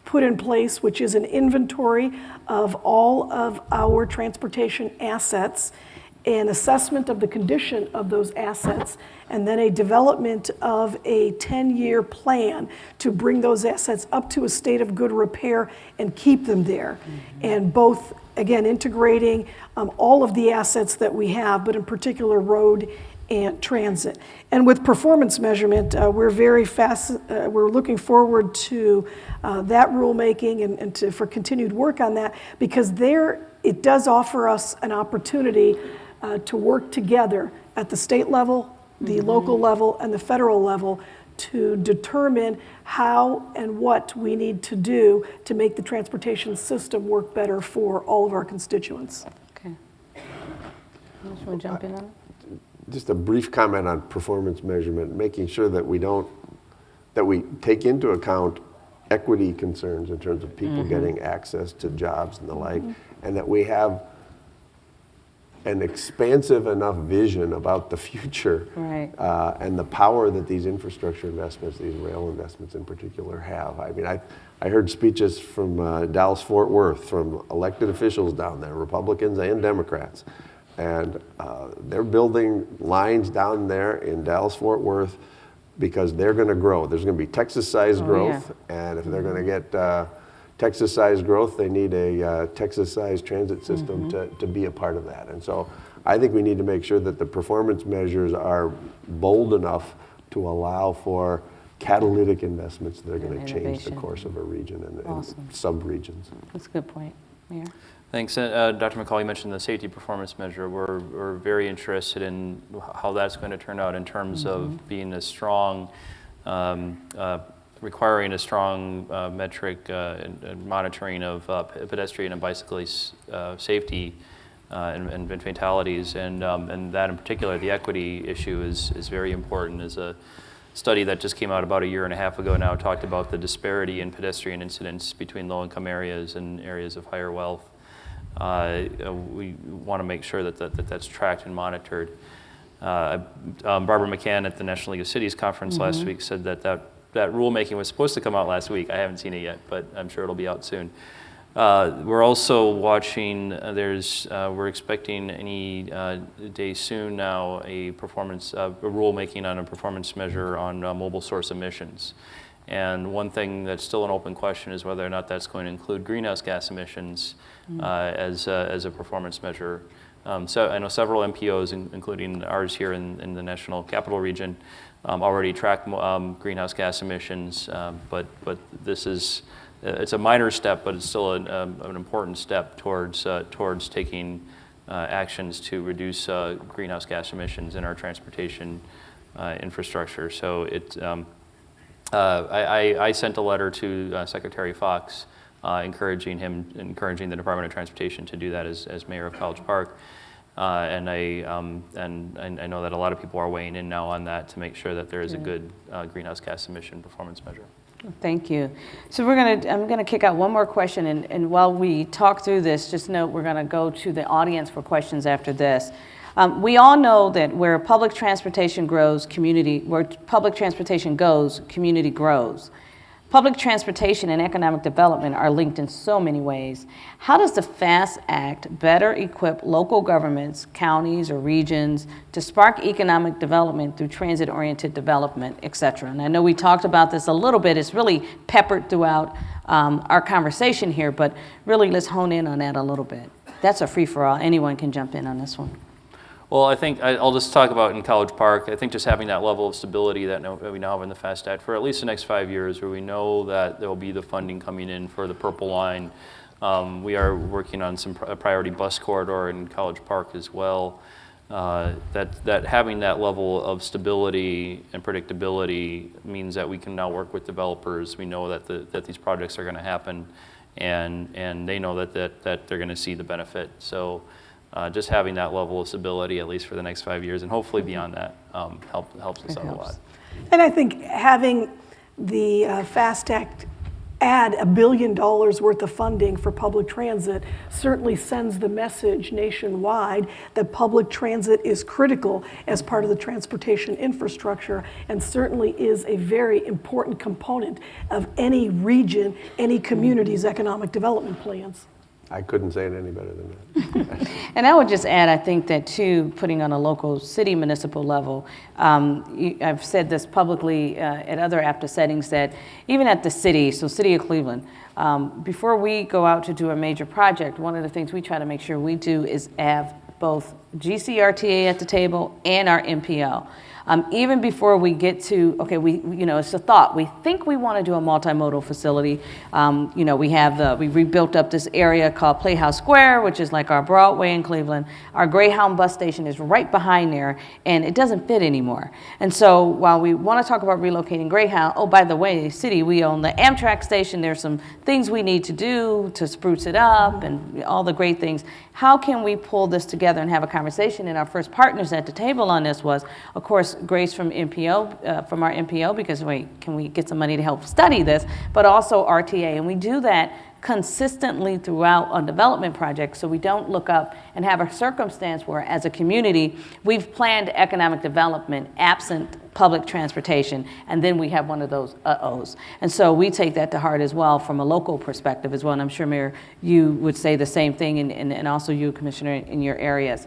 put in place, which is an inventory of all of our transportation assets, an assessment of the condition of those assets, and then a development of a 10-year plan to bring those assets up to a state of good repair and keep them there. And both, again, integrating all of the assets that we have, but in particular road and transit. And with performance measurement, we're we're looking forward to that rulemaking and for continued work on that, because it does offer us an opportunity to work together at the state level, the local level, and the federal level to determine how and what we need to do to make the transportation system work better for all of our constituents. Okay. Want to jump in on it? Just a brief comment on performance measurement, making sure that we take into account equity concerns in terms of people getting access to jobs and the like, and that we have an expansive enough vision about the future, Right. And the power that these infrastructure investments, these rail investments in particular, have. I mean, I heard speeches from Dallas-Fort Worth, from elected officials down there, Republicans and Democrats, and they're building lines down there in Dallas-Fort Worth because they're going to grow. There's going to be Texas-sized growth, and if they're going to get Texas-sized growth, they need a Texas-sized transit system to be a part of that. And so I think we need to make sure that the performance measures are bold enough to allow for catalytic investments that are going to change the course of a region and sub-regions. That's a good point. Mayor? Thanks. Dr. McCall, you mentioned the safety performance measure. We're very interested in how that's going to turn out in terms of being a strong, requiring a strong metric and monitoring of pedestrian and bicyclist safety and fatalities. And that in particular, the equity issue is very important. As a study that just came out about a year and a half ago now talked about the disparity in pedestrian incidents between low-income areas and areas of higher wealth. We want to make sure that's tracked and monitored. Barbara McCann at the National League of Cities conference last week said that rulemaking was supposed to come out last week. I haven't seen it yet, but I'm sure it'll be out soon. We're also watching, we're expecting any day soon now a rulemaking on a performance measure on mobile source emissions. And one thing that's still an open question is whether or not that's going to include greenhouse gas emissions as a performance measure. So I know several MPOs, including ours here in the National Capital Region, already track greenhouse gas emissions, but this is it's a minor step, but it's still an important step towards taking actions to reduce greenhouse gas emissions in our transportation infrastructure. So I sent a letter to Secretary Fox encouraging the Department of Transportation to do that as mayor of College Park. And I know that a lot of people are weighing in now on that to make sure that there is a good greenhouse gas emission performance measure. Thank you. So I'm gonna kick out one more question, and while we talk through this, just note we're gonna go to the audience for questions after this. We all know that where public transportation goes, community grows. Public transportation and economic development are linked in so many ways. How does the FAST Act better equip local governments, counties or regions to spark economic development through transit-oriented development, et cetera? And I know we talked about this a little bit. It's really peppered throughout our conversation here, but really let's hone in on that a little bit. That's a free-for-all. Anyone can jump in on this one. Well, I think I'll just talk about in College Park. I think just having that level of stability that we now have in the FAST Act for at least the next 5 years, where we know that there will be the funding coming in for the Purple Line. We are working on a priority bus corridor in College Park as well. That having that level of stability and predictability means that we can now work with developers. We know that these projects are going to happen, and they know that they're going to see the benefit. So. Just having that level of stability, at least for the next 5 years, and hopefully beyond that, helps us out a lot. And I think having the FAST Act add $1 billion worth of funding for public transit certainly sends the message nationwide that public transit is critical as part of the transportation infrastructure, and certainly is a very important component of any region, any community's economic development plans. I couldn't say it any better than that. And I would just add, I think that too, putting on a local city municipal level, I've said this publicly at other APTA settings, that even at the city, so City of Cleveland, before we go out to do a major project, one of the things we try to make sure we do is have both GCRTA at the table and our MPO. Even before we get to, okay, it's a thought. We think we want to do a multimodal facility. We rebuilt up this area called Playhouse Square, which is like our Broadway in Cleveland. Our Greyhound bus station is right behind there, and it doesn't fit anymore. And so while we want to talk about relocating Greyhound, oh, by the way, city, we own the Amtrak station. There's some things we need to do to spruce it up and all the great things. How can we pull this together and have a conversation? And our first partners at the table on this was, of course, Grace from MPO, from our MPO, because can we get some money to help study this, but also RTA. And we do that consistently throughout a development project, so we don't look up and have a circumstance where, as a community, we've planned economic development absent public transportation, and then we have one of those uh-ohs. And so we take that to heart as well from a local perspective as well, and I'm sure, Mayor, you would say the same thing, and also you, Commissioner, in your areas.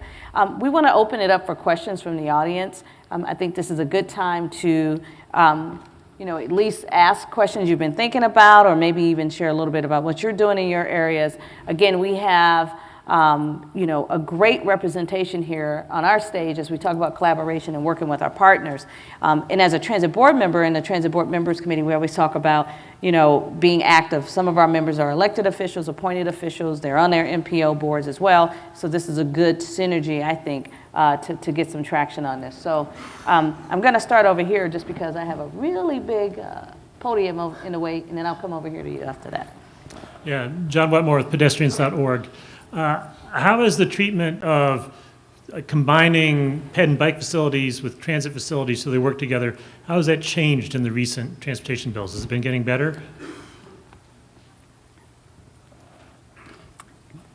We want to open it up for questions from the audience. I think this is a good time to at least ask questions you've been thinking about, or maybe even share a little bit about what you're doing in your areas. Again, we have a great representation here on our stage as we talk about collaboration and working with our partners. And as a transit board member in the Transit Board Members Committee, we always talk about, being active. Some of our members are elected officials, appointed officials. They're on their MPO boards as well. So this is a good synergy, I think, to get some traction on this. So I'm going to start over here just because I have a really big podium in the way, and then I'll come over here to you after that. Yeah, John Wetmore with pedestrians.org. How is the treatment of combining ped and bike facilities with transit facilities so they work together, how has that changed in the recent transportation bills? Has it been getting better?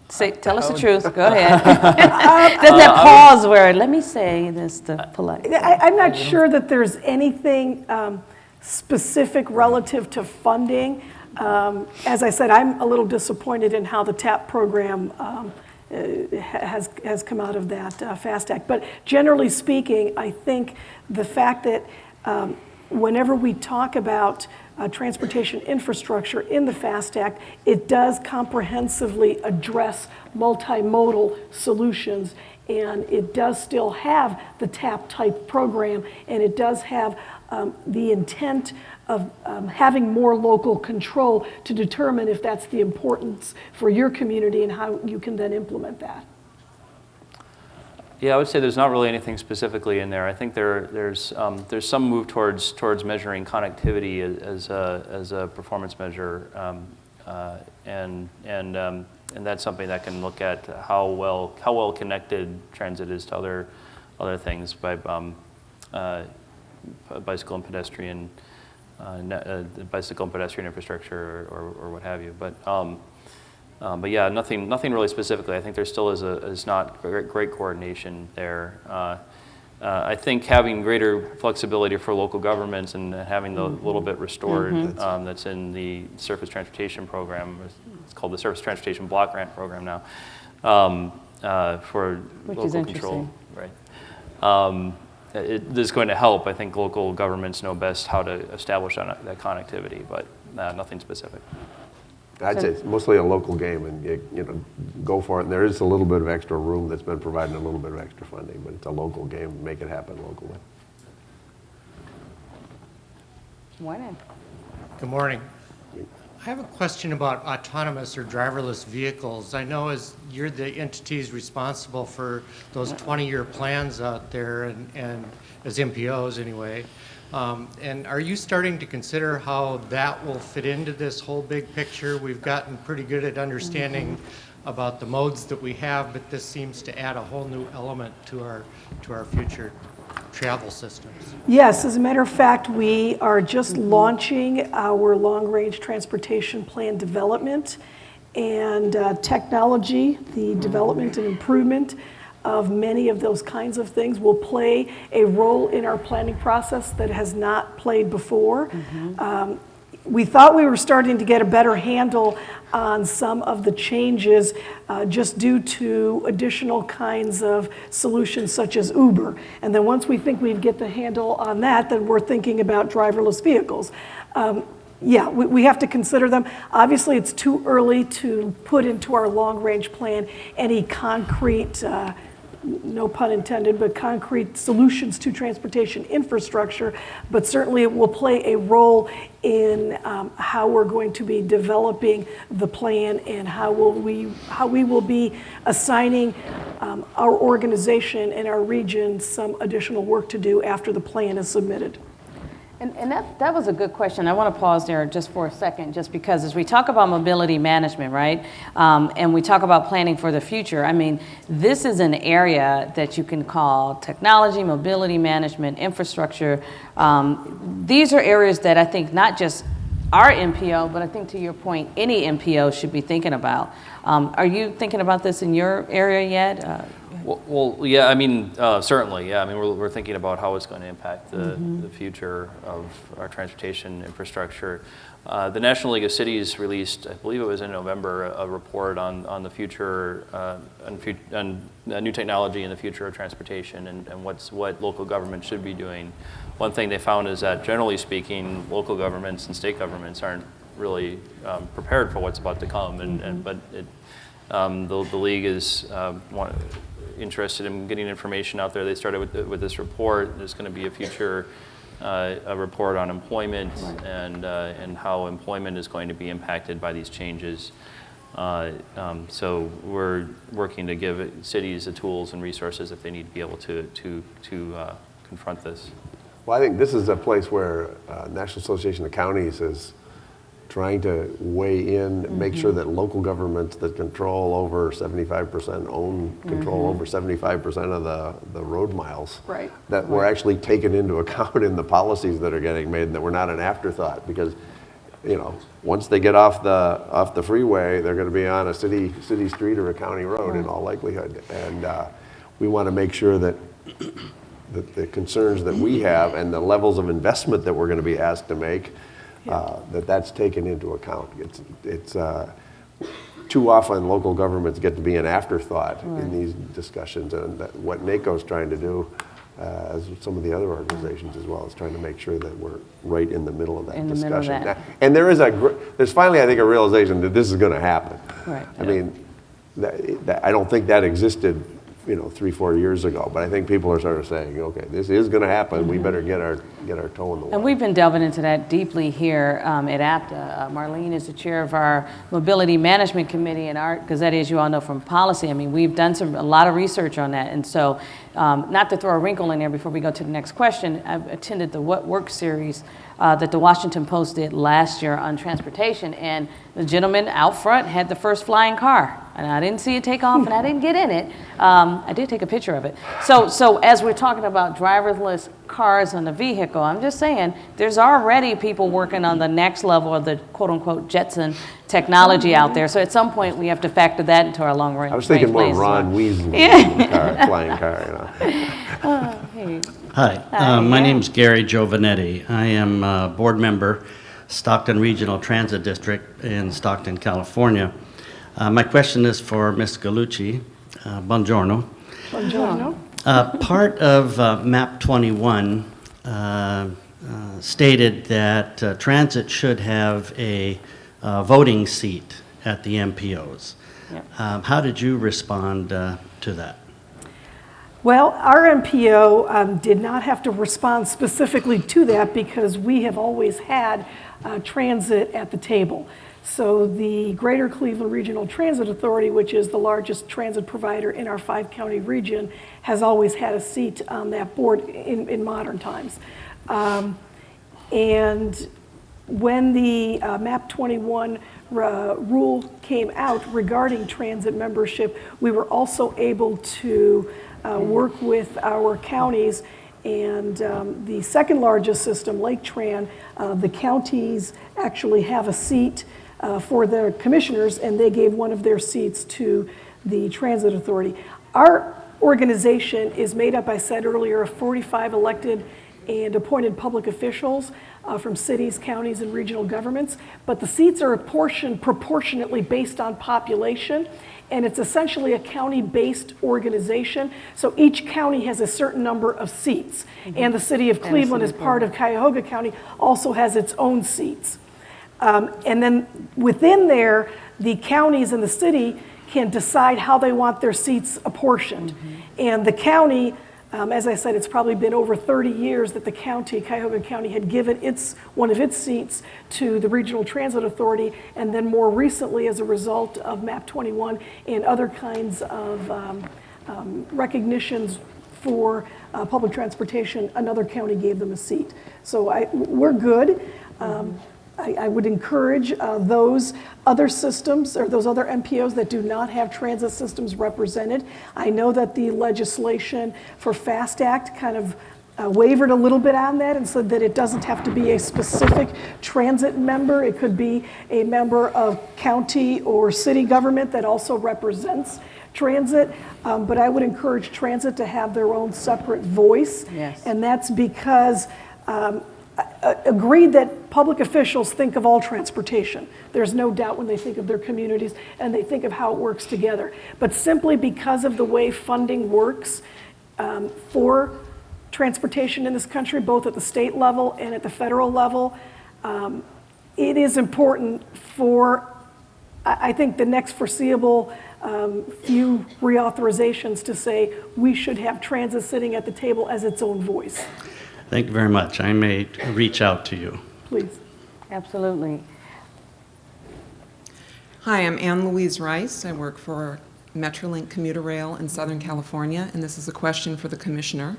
Tell us the truth. Go ahead. There's that pause where, let me say this the polite. I'm not sure that there's anything specific relative to funding. As I said, I'm a little disappointed in how the TAP program has come out of that FAST Act. But generally speaking, I think the fact that whenever we talk about transportation infrastructure in the FAST Act, it does comprehensively address multimodal solutions, and it does still have the TAP type program, and it does have the intent of having more local control to determine if that's the importance for your community and how you can then implement that. Yeah, I would say there's not really anything specifically in there. I think there's some move towards measuring connectivity as a performance measure, and that's something that can look at how well connected transit is to other things by bicycle and pedestrian infrastructure or what have you. But yeah, nothing really specifically. I think there still is not great coordination there. I think having greater flexibility for local governments and having the little bit restored that's in the Surface Transportation Program. It's called the Surface Transportation Block Grant Program now, for Which local is control. Right. It is going to help. I think local governments know best how to establish that connectivity, but nothing specific. I'd say it's mostly a local game, and go for it. And there is a little bit of extra room that's been providing a little bit of extra funding, but it's a local game. Make it happen locally. Morning. Good morning. I have a question about autonomous or driverless vehicles. I know as you're the entities responsible for those 20-year plans out there, and as MPOs anyway. And are you starting to consider how that will fit into this whole big picture? We've gotten pretty good at understanding about the modes that we have, but this seems to add a whole new element to our future travel systems. Yes, as a matter of fact, we are just launching our long-range transportation plan development, and technology, the development and improvement of many of those kinds of things will play a role in our planning process that has not played before. We thought we were starting to get a better handle on some of the changes just due to additional kinds of solutions such as Uber. And then once we think we get the handle on that, then we're thinking about driverless vehicles. Yeah, we have to consider them. Obviously, it's too early to put into our long-range plan any concrete, no pun intended, but concrete solutions to transportation infrastructure, but certainly it will play a role in how we're going to be developing the plan and how we will be assigning our organization and our region some additional work to do after the plan is submitted. And that was a good question. I want to pause there just for a second, just because as we talk about mobility management, right, and we talk about planning for the future, I mean, this is an area that you can call technology, mobility management, infrastructure. These are areas that I think not just our MPO, but I think to your point, any MPO should be thinking about. Are you thinking about this in your area yet? Well, yeah, I mean, certainly, yeah. I mean, we're thinking about how it's going to impact the future of our transportation infrastructure. The National League of Cities released, I believe it was in November, a report on the future, on new technology in the future of transportation and what local governments should be doing. One thing they found is that, generally speaking, local governments and state governments aren't really prepared for what's about to come, but the league is interested in getting information out there. They started with this report. There's going to be a future a report on employment and how employment is going to be impacted by these changes. So we're working to give cities the tools and resources that they need to be able to confront this. Well, I think this is a place where National Association of Counties is trying to weigh in, make sure that local governments that control over 75%, own control over 75% of the road miles, Right. that we're actually taken into account in the policies that are getting made, and that we're not an afterthought. Because, you know, once they get off the freeway, they're going to be on a city street or a county road in all likelihood, and we want to make sure that the concerns that we have and the levels of investment that we're going to be asked to make, that's taken into account. It's too often local governments get to be an afterthought in these discussions, and what NACO's trying to do, as some of the other organizations as well, is trying to make sure that we're right in the middle of that discussion. And there's finally, I think, a realization that this is going to happen. Right. I mean, I don't think that existed 3-4 years ago, but I think people are sort of saying, okay, this is going to happen. We better get our toe in the water. And we've been delving into that deeply here at APTA. Marlene is the chair of our Mobility Management Committee, and our Gazette, as you all know from policy, I mean, we've done a lot of research on that. And so, not to throw a wrinkle in there before we go to the next question, I've attended the What Works series that the Washington Post did last year on transportation, and the gentleman out front had the first flying car. And I didn't see it take off, and I didn't get in it. I did take a picture of it. So as we're talking about driverless cars in the vehicle, I'm just saying there's already people working on the next level of the quote-unquote Jetson technology out there. So at some point, we have to factor that into our long-range I was thinking more plans. Ron Weasley flying car. Hey. Hi, my name's Gary Giovanetti. I am a board member, Stockton Regional Transit District in Stockton, California. My question is for Ms. Gallucci. Buongiorno. Buongiorno. Part of MAP 21 stated that transit should have a voting seat at the MPOs. Yep. How did you respond to that? Well, our MPO did not have to respond specifically to that because we have always had transit at the table. So the Greater Cleveland Regional Transit Authority, which is the largest transit provider in our 5-county region, has always had a seat on that board in modern times. And when the MAP 21 rule came out regarding transit membership, we were also able to work with our counties, and the second largest system, Lake Tran, the counties actually have a seat for their commissioners, and they gave one of their seats to the Transit Authority. Our organization is made up, I said earlier, of 45 elected and appointed public officials from cities, counties, and regional governments. But the seats are apportioned proportionately based on population, and it's essentially a county-based organization. So each county has a certain number of seats, and the city of Cleveland, as part of Cuyahoga County, also has its own seats. And then within there, the counties and the city can decide how they want their seats apportioned. And the county, as I said, it's probably been over 30 years that the county, Cuyahoga County, had given one of its seats to the Regional Transit Authority, and then more recently, as a result of MAP 21 and other kinds of recognitions for public transportation, another county gave them a seat. So we're good. I would encourage those other systems or those other MPOs that do not have transit systems represented. I know that the legislation for FAST Act kind of wavered a little bit on that and said that it doesn't have to be a specific transit member. It could be a member of county or city government that also represents transit. But I would encourage transit to have their own separate voice. Yes. And that's because agreed that public officials think of all transportation. There's no doubt when they think of their communities and they think of how it works together. But simply because of the way funding works for transportation in this country, both at the state level and at the federal level, it is important for, I think, the next foreseeable few reauthorizations to say we should have transit sitting at the table as its own voice. Thank you very much. I may reach out to you. Please. Absolutely. Hi, I'm Ann Louise Rice. I work for Metrolink Commuter Rail in Southern California, and this is a question for the commissioner.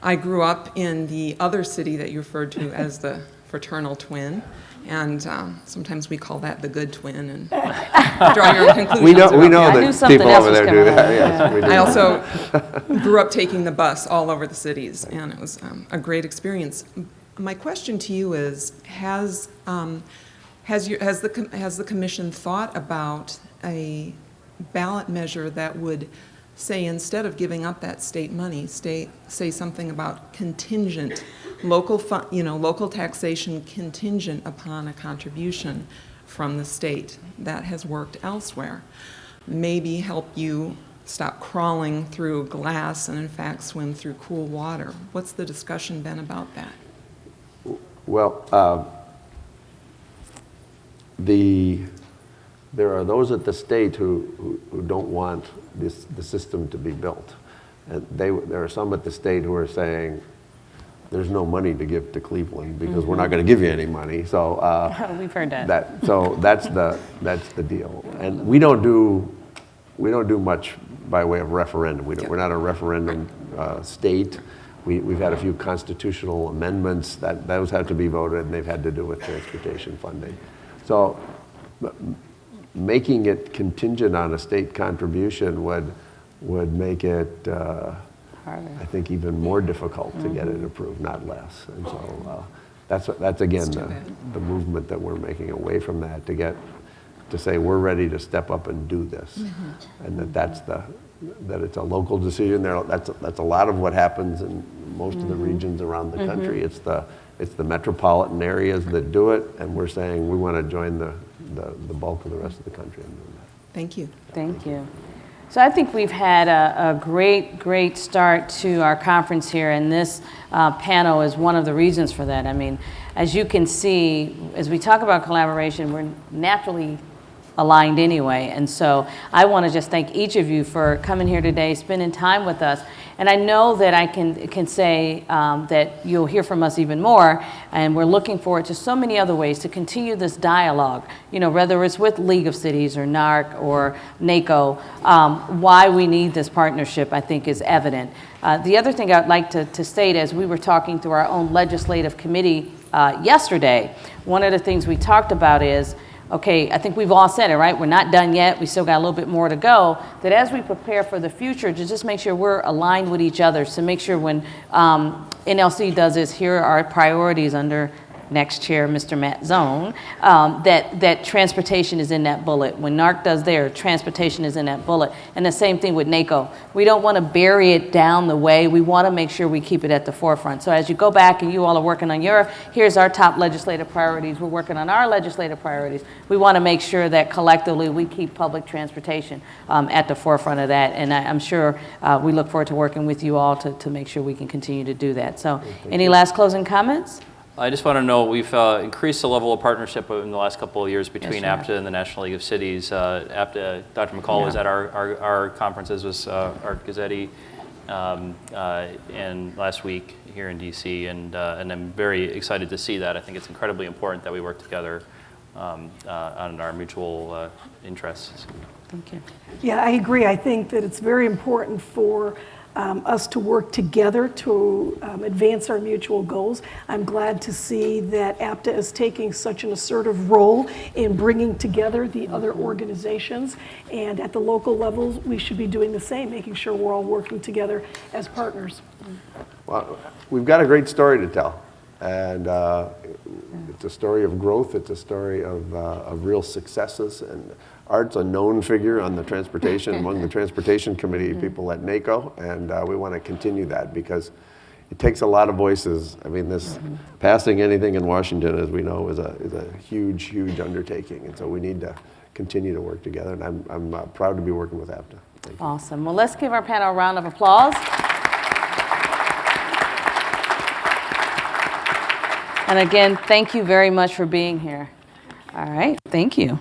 I grew up in the other city that you referred to as the fraternal twin, and sometimes we call that the good twin, and draw your own conclusions. We know I knew that something people else over was there coming do up. that. Yes, we do. I also grew up taking the bus all over the cities, and it was a great experience. My question to you is, has the commission thought about a ballot measure that would say, instead of giving up that state money, say something about contingent, local taxation contingent upon a contribution from the state that has worked elsewhere? Maybe help you stop crawling through glass and in fact swim through cool water. What's the discussion been about that? Well, there are those at the state who don't want the system to be built. And there are some at the state who are saying, there's no money to give to Cleveland because we're not going to give you any money. So We've heard that. So that's the deal. And we don't do much by way of referendum. We're not a referendum state. We've had a few constitutional amendments that those have to be voted, and they've had to do with transportation funding. So making it contingent on a state contribution would make it, I think, even more difficult to get it approved, not less. And so that's again the movement that we're making away from that to say we're ready to step up and do this, and that it's a local decision. That's a lot of what happens in most of the regions around the country. It's the metropolitan areas that do it, and we're saying we want to join the bulk of the rest of the country in doing that. Thank you. Thank you. So I think we've had a great start to our conference here, and this panel is one of the reasons for that. I mean, as you can see, as we talk about collaboration, we're naturally aligned anyway. And so I want to just thank each of you for coming here today, spending time with us. And I know that I can say that you'll hear from us even more, and we're looking forward to so many other ways to continue this dialogue, whether it's with League of Cities or NARC or NACO. Why we need this partnership, I think, is evident. The other thing I'd like to state, as we were talking through our own legislative committee yesterday, one of the things we talked about is, okay, I think we've all said it, right? We're not done yet. We still got a little bit more to go. That as we prepare for the future, to just make sure we're aligned with each other, to make sure when NLC does this, here are our priorities under next chair, Mr. Matt Zone, that transportation is in that bullet. When NARC does their, transportation is in that bullet. And the same thing with NACO. We don't want to bury it down the way. We want to make sure we keep it at the forefront. So as you go back and you all are working on here's our top legislative priorities. We're working on our legislative priorities. We want to make sure that collectively we keep public transportation at the forefront of that. And I'm sure we look forward to working with you all to make sure we can continue to do that. So any last closing comments? I just want to know we've increased the level of partnership in the last couple of years between Yes, APTA and the National League of Cities. APTA, Dr. McCall was at our conferences with Art Gazzetti and last week here in DC, and I'm very excited to see that. I think it's incredibly important that we work together on our mutual interests. Thank you. Yeah, I agree. I think that it's very important for us to work together to advance our mutual goals. I'm glad to see that APTA is taking such an assertive role in bringing together the other organizations. And at the local levels, we should be doing the same, making sure we're all working together as partners. Well, we've got a great story to tell. And it's a story of growth. It's a story of real successes. And Art's a known figure on the transportation, among the transportation committee people at NACO. And we want to continue that because it takes a lot of voices. I mean, this passing anything in Washington, as we know, is a huge, huge undertaking. And so we need to continue to work together. And I'm proud to be working with APTA. Thank you. Awesome. Well, let's give our panel a round of applause. And again, thank you very much for being here. All right, thank you.